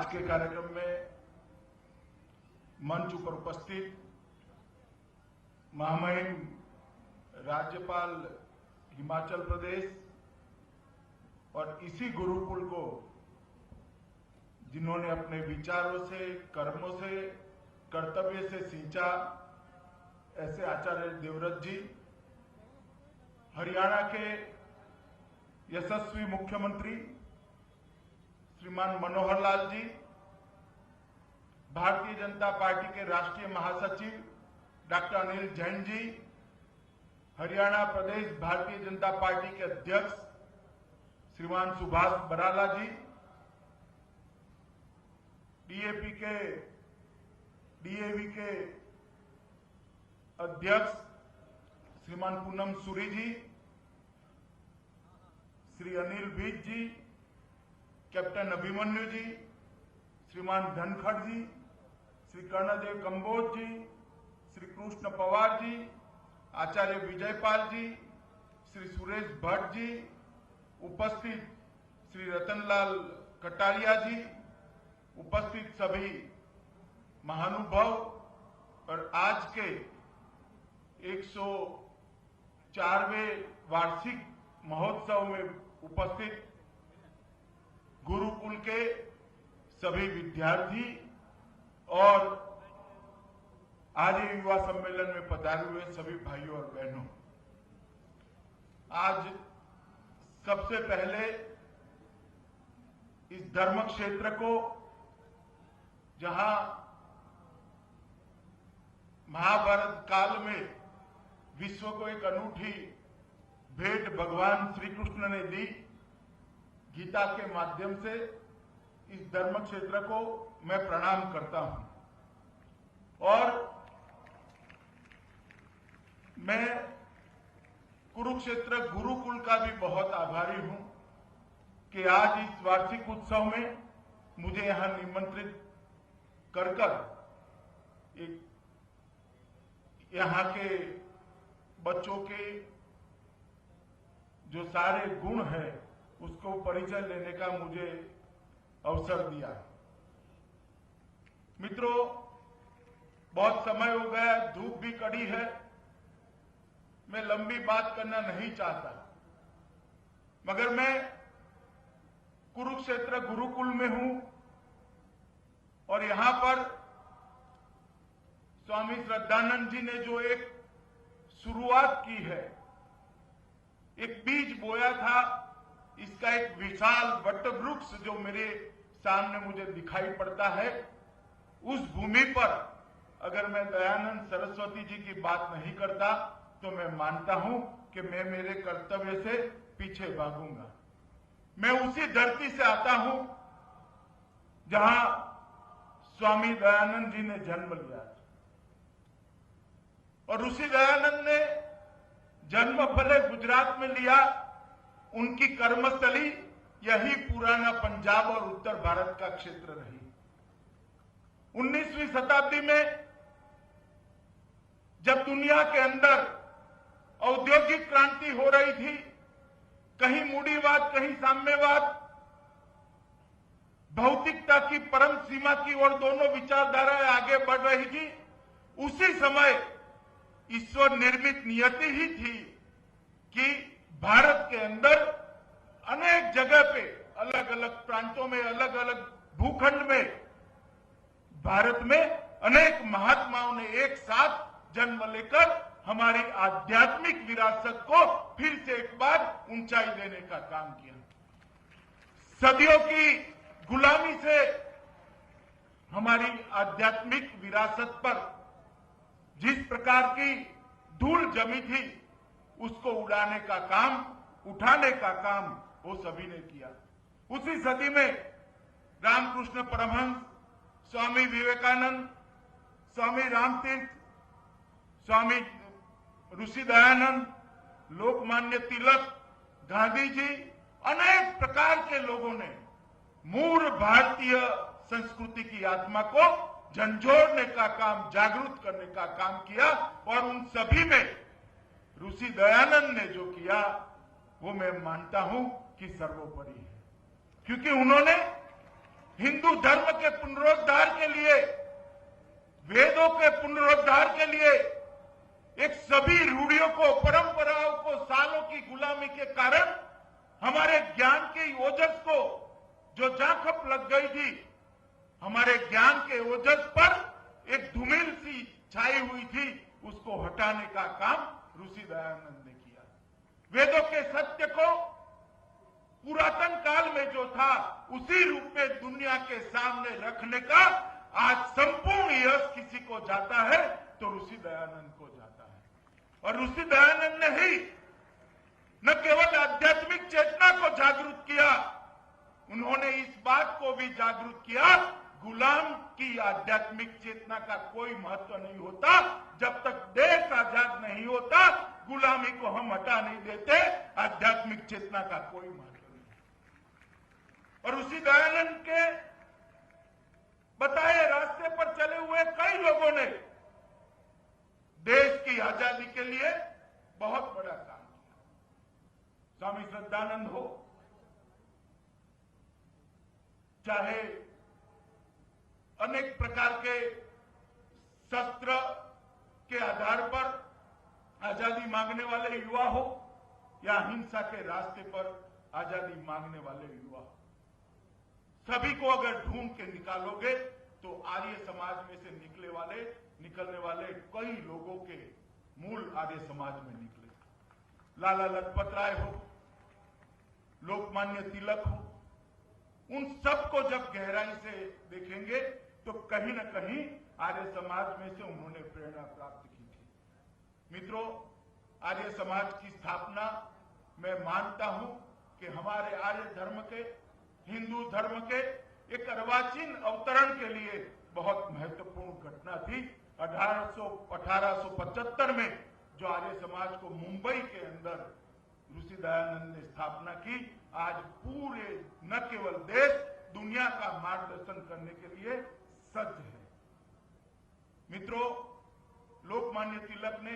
के कार्यक्रम में मंच पर उपस्थित महामहिम राज्यपाल हिमाचल प्रदेश और इसी गुरुकुल को जिन्होंने अपने विचारों से, कर्मों से, कर्तव्य से सींचा, ऐसे आचार्य देवव्रत जी, हरियाणा के यशस्वी मुख्यमंत्री श्रीमान मनोहर लाल जी, भारतीय जनता पार्टी के राष्ट्रीय महासचिव डॉक्टर अनिल जैन जी, हरियाणा प्रदेश भारतीय जनता पार्टी के अध्यक्ष श्रीमान सुभाष बराला जी, डीएवी के अध्यक्ष श्रीमान पूनम सूरी जी, श्री अनिल विज जी, कैप्टन अभिमन्यु जी, श्रीमान धनखड़ जी, श्री कर्णदेव कंबोज जी, श्री कृष्ण पवार जी, आचार्य विजयपाल जी, श्री सुरेश भट्ट जी, उपस्थित श्री रतनलाल कटारिया जी, उपस्थित सभी महानुभाव और आज के 104वें वार्षिक महोत्सव में उपस्थित गुरुकुल के सभी विद्यार्थी और आर्य युवा सम्मेलन में पधारे हुए सभी भाइयों और बहनों, आज सबसे पहले इस धर्म क्षेत्र को, जहां महाभारत काल में विश्व को एक अनूठी भेंट भगवान श्री कृष्ण ने दी, गीता के माध्यम से इस धर्म क्षेत्र को मैं प्रणाम करता हूं और मैं कुरुक्षेत्र गुरुकुल का भी बहुत आभारी हूं कि आज इस वार्षिक उत्सव में मुझे यहां निमंत्रित कर एक यहां के बच्चों के जो सारे गुण हैं उसको परिचय लेने का मुझे अवसर दिया। मित्रों, बहुत समय हो गया, धूप भी कड़ी है, मैं लंबी बात करना नहीं चाहता, मगर मैं कुरुक्षेत्र गुरुकुल में हूं और यहां पर स्वामी श्रद्धानंद जी ने जो एक शुरुआत की है, एक बीज बोया था, इसका एक विशाल वटवृक्ष जो मेरे सामने मुझे दिखाई पड़ता है, उस भूमि पर अगर मैं दयानंद सरस्वती जी की बात नहीं करता तो मैं मानता हूं कि मैं मेरे कर्तव्य से पीछे भागूंगा। मैं उसी धरती से आता हूं जहां स्वामी दयानंद जी ने जन्म लिया और ऋषि दयानंद ने जन्म भले गुजरात में लिया, उनकी कर्मस्थली यही पुराना पंजाब और उत्तर भारत का क्षेत्र रही। 19वीं शताब्दी में जब दुनिया के अंदर औद्योगिक क्रांति हो रही थी, कहीं मूढ़ीवाद, कहीं साम्यवाद, भौतिकता की परम सीमा की ओर दोनों विचारधाराएं आगे बढ़ रही थी, उसी समय ईश्वर निर्मित नियति ही थी कि भारत के अंदर अनेक जगह पे, अलग अलग प्रांतों में, अलग अलग भूखंड में, भारत में अनेक महात्माओं ने एक साथ जन्म लेकर हमारी आध्यात्मिक विरासत को फिर से एक बार ऊंचाई देने का काम किया। सदियों की गुलामी से हमारी आध्यात्मिक विरासत पर जिस प्रकार की धूल जमी थी, उसको उड़ाने का काम, उठाने का काम वो सभी ने किया। उसी सदी में रामकृष्ण परमहंस, स्वामी विवेकानंद, स्वामी रामतीर्थ, स्वामी ऋषि दयानंद, लोकमान्य तिलक, गांधी जी, अनेक प्रकार के लोगों ने मूल भारतीय संस्कृति की आत्मा को झंझोड़ने का काम, जागरूक करने का काम किया और उन सभी में ऋषि दयानंद ने जो किया वो मैं मानता हूं कि सर्वोपरि है, क्योंकि उन्होंने हिंदू धर्म के पुनरुद्धार के लिए, वेदों के पुनरुद्धार के लिए, एक सभी रूढ़ियों को, परंपराओं को, सालों की गुलामी के कारण हमारे ज्ञान के ओजस को जो जाखप लग गई थी, हमारे ज्ञान के ओजस पर एक धूमिल सी छाई हुई थी, उसको हटाने का काम ऋषि दयानंद ने किया। वेदों के सत्य को पुरातन काल में जो था उसी रूप में दुनिया के सामने रखने का आज संपूर्ण यश किसी को जाता है तो ऋषि दयानंद को जाता है। और ऋषि दयानंद ने ही न केवल आध्यात्मिक चेतना को जागरूक किया, उन्होंने इस बात को भी जागरूक किया, गुलाम की आध्यात्मिक चेतना का कोई महत्व नहीं होता, जब तक देश आजाद नहीं होता गुलामी को हम हटा नहीं देते, आध्यात्मिक चेतना का कोई महत्व नहीं। और उसी दयानंद के बताए रास्ते पर चले हुए कई लोगों ने देश की आजादी के लिए बहुत बड़ा काम किया। स्वामी श्रद्धानंद हो, चाहे अनेक प्रकार के शस्त्र के आधार पर आजादी मांगने वाले युवा हो या हिंसा के रास्ते पर आजादी मांगने वाले युवा हो, सभी को अगर ढूंढ के निकालोगे तो आर्य समाज में से निकलने वाले कई लोगों के मूल आर्य समाज में निकले। लाला लजपत राय हो, लोकमान्य तिलक हो, उन सबको जब गहराई से देखेंगे तो कहीं न कहीं आर्य समाज में से उन्होंने प्रेरणा प्राप्त की थी। मित्रों, आर्य समाज की स्थापना मैं मानता हूं कि हमारे आर्य धर्म के, हिंदू धर्म के एक अर्वाचीन अवतरण के लिए बहुत महत्वपूर्ण घटना थी। 1875 में जो आर्य समाज को मुंबई के अंदर ऋषि दयानंद ने स्थापना की, आज पूरे न केवल देश, दुनिया का मार्गदर्शन करने के लिए सज्ज है। मित्रों, लोकमान्य तिलक ने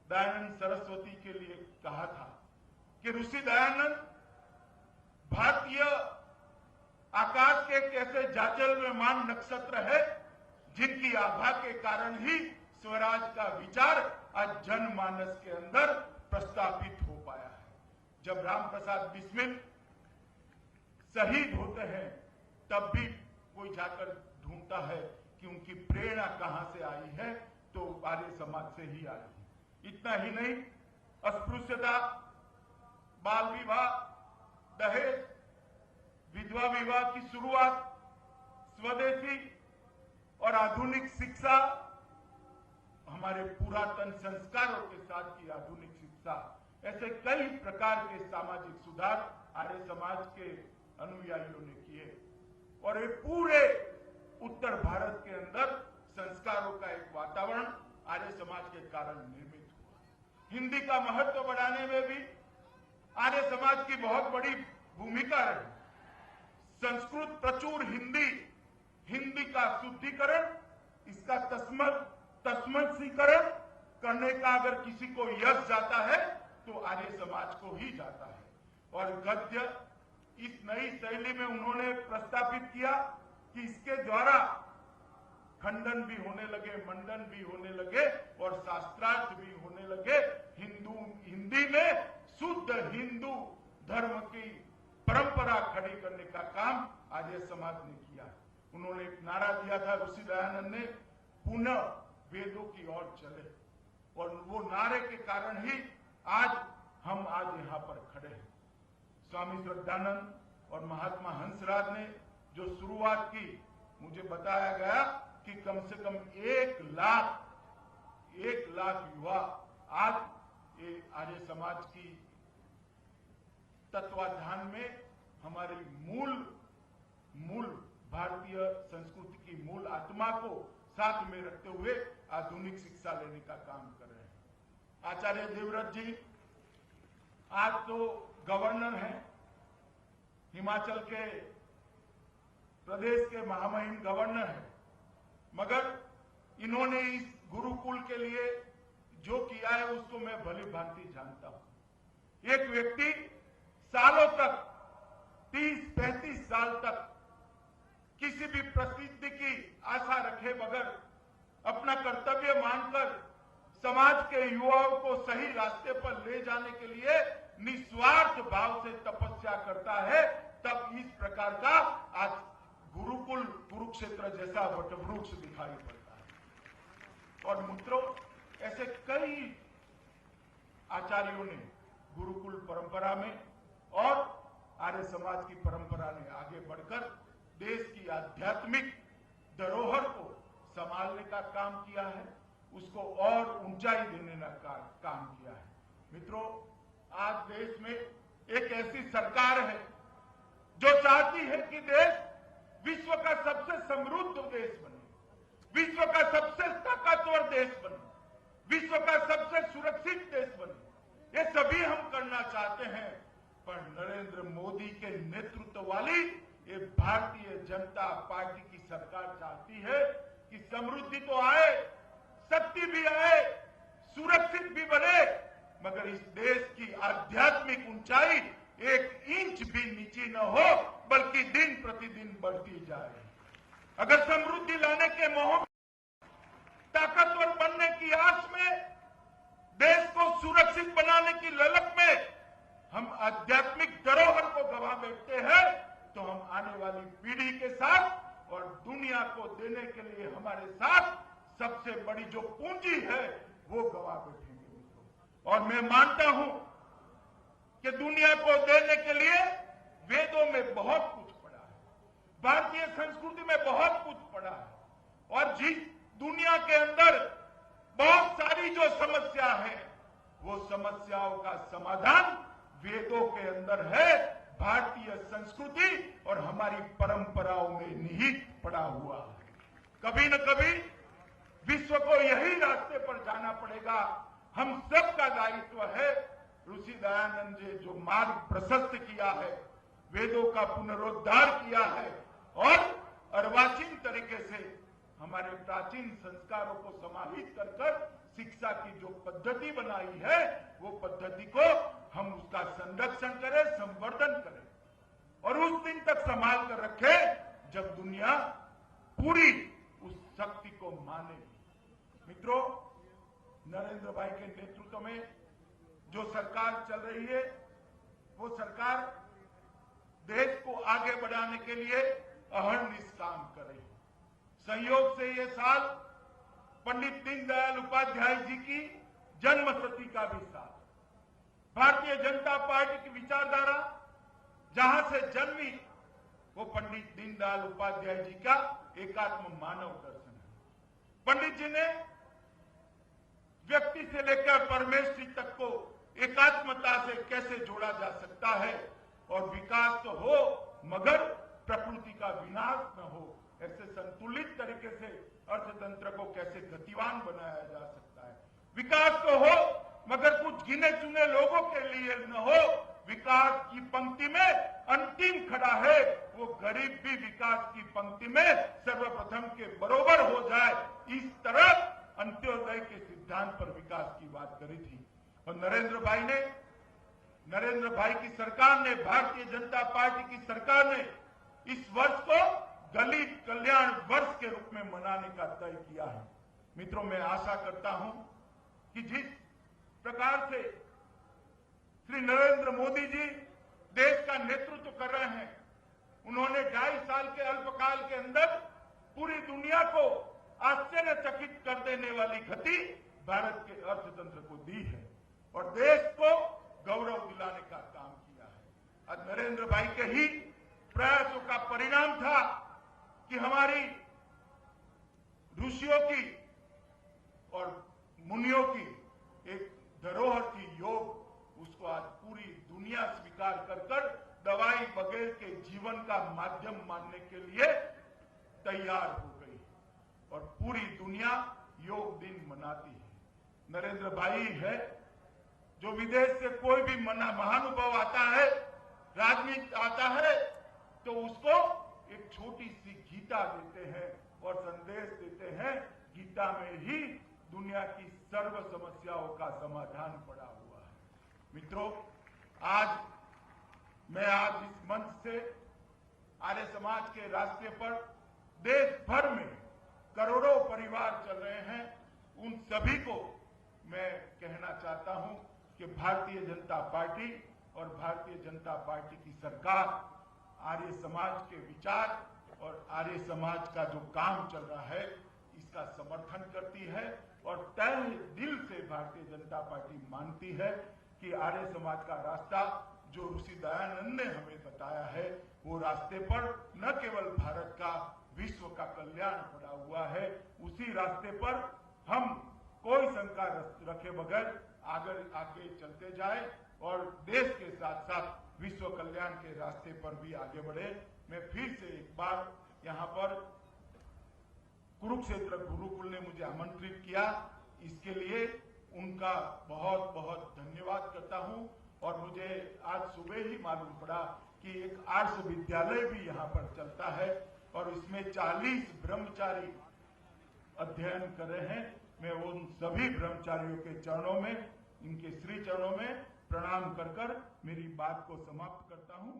दयानंद सरस्वती के लिए कहा था कि ऋषि दयानंद भारतीय आकाश के एक ऐसे जाजलमान नक्षत्र है जिनकी आभा के कारण ही स्वराज का विचार आज जनमानस के अंदर प्रस्तापित हो पाया है। जब राम प्रसाद बिस्मिल शहीद होते हैं तब भी कोई जाकर ढूंढता है कि उनकी प्रेरणा कहां से आई है, तो आर्य समाज से ही आई है। इतना ही नहीं, अस्पृश्यता, बाल विवाह, दहेज, विधवा विवाह की शुरुआत, स्वदेशी और आधुनिक शिक्षा, हमारे पुरातन संस्कारों के साथ की आधुनिक शिक्षा, ऐसे कई प्रकार के सामाजिक सुधार आर्य समाज के अनुयायियों ने किए और ये पूरे उत्तर भारत के अंदर संस्कारों का एक वातावरण आर्य समाज के कारण निर्मित हुआ। हिंदी का महत्व बढ़ाने में भी आर्य समाज की बहुत बड़ी भूमिका रही। संस्कृत प्रचुर हिंदी का शुद्धिकरण, इसका तस्मसीकरण करने का अगर किसी को यश जाता है तो आर्य समाज को ही जाता है। और गद्य इस नई शैली में उन्होंने प्रस्तापित किया कि इसके द्वारा खंडन भी होने लगे, मंडन भी होने लगे और शास्त्रार्थ भी होने लगे। हिंदी में शुद्ध हिंदू धर्म की परंपरा खड़ी करने का काम आर्य समाज ने किया। उन्होंने एक नारा दिया था ऋषि दयानंद ने, पुनः वेदों की ओर चले, और वो नारे के कारण ही आज हम यहाँ पर खड़े हैं। स्वामी श्रद्धानंद और महात्मा हंसराज ने जो शुरुआत की, मुझे बताया गया कि कम से कम 1 लाख युवा आज ये आर्य समाज की तत्वाधान में हमारी मूल भारतीय संस्कृति की मूल आत्मा को साथ में रखते हुए आधुनिक शिक्षा लेने का काम कर रहे हैं। आचार्य देवव्रत जी आज तो गवर्नर हैं, हिमाचल के प्रदेश के महामहिम गवर्नर हैं, मगर इन्होंने इस गुरुकुल के लिए जो किया है उसको मैं भली भांति जानता हूं। एक व्यक्ति सालों तक, 30-35 साल तक किसी भी प्रसिद्धि की आशा रखे बगैर अपना कर्तव्य मानकर समाज के युवाओं को सही रास्ते पर ले जाने के लिए निस्वार्थ भाव से तपस्या करता है, तब इस प्रकार का आज गुरुकुल कुरुक्षेत्र जैसा वटवृक्ष दिखाई पड़ता है। और मित्रों, ऐसे कई आचार्यों ने गुरुकुल परंपरा में और आर्य समाज की परंपरा ने आगे बढ़कर देश की आध्यात्मिक धरोहर को संभालने का काम किया है, उसको और ऊंचाई देने का काम किया है। मित्रों, आज देश में एक ऐसी सरकार है जो चाहती है कि देश विश्व का सबसे समृद्ध देश बने, विश्व का सबसे ताकतवर देश बने, विश्व का सबसे सुरक्षित देश बने। ये सभी हम करना चाहते हैं, पर नरेंद्र मोदी के नेतृत्व वाली ये भारतीय जनता पार्टी की सरकार चाहती है कि समृद्धि तो आए, शक्ति भी आए, सुरक्षित भी बने, मगर इस देश की आध्यात्मिक ऊंचाई एक इंच भी नीचे न हो, बल्कि दिन प्रतिदिन बढ़ती जाए। अगर समृद्धि लाने के मोह में, ताकतवर बनने की आस में, देश को सुरक्षित बनाने की ललक में हम आध्यात्मिक धरोहर को गंवा बैठते हैं, तो हम आने वाली पीढ़ी के साथ और दुनिया को देने के लिए हमारे साथ सबसे बड़ी जो पूंजी है वो गंवा बैठेंगे। और मैं मानता हूं कि दुनिया को देने के लिए वेदों में बहुत कुछ पड़ा है, भारतीय संस्कृति में बहुत कुछ पड़ा है, और जिस दुनिया के अंदर बहुत सारी जो समस्या है वो समस्याओं का समाधान वेदों के अंदर है, भारतीय संस्कृति और हमारी परंपराओं में निहित पड़ा हुआ है। कभी न कभी विश्व को यही रास्ते पर जाना पड़ेगा। हम सबका दायित्व है। ऋषि दयानंद जी जो मार्ग प्रशस्त किया है, वेदों का पुनरुद्धार किया है और अर्वाचीन तरीके से हमारे प्राचीन संस्कारों को समाहित कर शिक्षा की जो पद्धति बनाई है, वो पद्धति को हम उसका संरक्षण करें, संवर्धन करें और उस दिन तक संभाल कर रखें जब दुनिया पूरी उस शक्ति को मानेगी। मित्रों, नरेंद्र भाई के नेतृत्व में जो सरकार चल रही है, वो सरकार देश को आगे बढ़ाने के लिए अहर्निश काम कर रही है। संयोग से ये साल पंडित दीनदयाल उपाध्याय जी की जन्मशती का भी साल। भारतीय जनता पार्टी की विचारधारा जहां से जन्मी वो पंडित दीनदयाल उपाध्याय जी का एकात्म मानव दर्शन है। पंडित जी ने व्यक्ति से लेकर परमेष्ठी तक को एकात्मता से कैसे जोड़ा जा सकता है और विकास तो हो मगर प्रकृति का विनाश न हो, ऐसे संतुलित तरीके से अर्थतंत्र को कैसे गतिवान बनाया जा सकता है। विकास तो हो मगर कुछ गिने चुने लोगों के लिए न हो। विकास की पंक्ति में अंतिम खड़ा है वो गरीब भी विकास की पंक्ति में सर्वप्रथम के बरोबर हो जाए, इस तरह अंत्योदय के सिद्धांत पर विकास की बात करी थी। और नरेंद्र भाई की सरकार ने, भारतीय जनता पार्टी की सरकार ने इस वर्ष को दलित कल्याण वर्ष के रूप में मनाने का तय किया है। मित्रों, मैं आशा करता हूं कि जिस प्रकार से श्री नरेंद्र मोदी जी देश का नेतृत्व कर रहे हैं, उन्होंने 2.5 साल के अल्पकाल के अंदर पूरी दुनिया को आश्चर्यचकित कर देने वाली गति भारत के अर्थतंत्र को दी है और देश को गौरव दिलाने का काम किया है। आज नरेंद्र भाई के ही प्रयासों का परिणाम था कि हमारी ऋषियों की और मुनियों की एक धरोहर थी योग, उसको आज पूरी दुनिया स्वीकार कर दवाई बगैर के जीवन का माध्यम मानने के लिए तैयार हो गई और पूरी दुनिया योग दिन मनाती है। नरेंद्र भाई है जो विदेश से कोई भी महानुभाव आता है, राजनीति आता है, तो उसको एक छोटी सी गीता देते हैं और संदेश देते हैं, गीता में ही दुनिया की सर्व समस्याओं का समाधान पड़ा हुआ है। मित्रों, मैं आज इस मंच से आर्य समाज के रास्ते पर देश भर में करोड़ों परिवार चल रहे हैं, उन सभी को मैं कहना चाहता हूं कि भारतीय जनता पार्टी और भारतीय जनता पार्टी की सरकार आर्य समाज के विचार और आर्य समाज का जो काम चल रहा है इसका समर्थन करती है और तहे दिल से भारतीय जनता पार्टी मानती है कि आर्य समाज का रास्ता जो ऋषि दयानंद ने हमें बताया है वो रास्ते पर न केवल भारत का विश्व का कल्याण पड़ा हुआ है, उसी रास्ते पर हम कोई शंका रखे बगैर आगे चलते जाए और देश के साथ साथ विश्व कल्याण के रास्ते पर भी आगे बढ़े। मैं फिर से एक बार यहाँ पर कुरुक्षेत्र गुरुकुल ने मुझे आमंत्रित किया, इसके लिए उनका बहुत बहुत धन्यवाद करता हूं। और मुझे आज सुबह ही मालूम पड़ा कि एक आर्ष विद्यालय भी यहाँ पर चलता है और इसमें 40 ब्रह्मचारी अध्ययन कर रहे हैं। मैं उन सभी ब्रह्मचारियों के चरणों में, इनके श्री चरणों में प्रणाम कर मेरी बात को समाप्त करता हूं।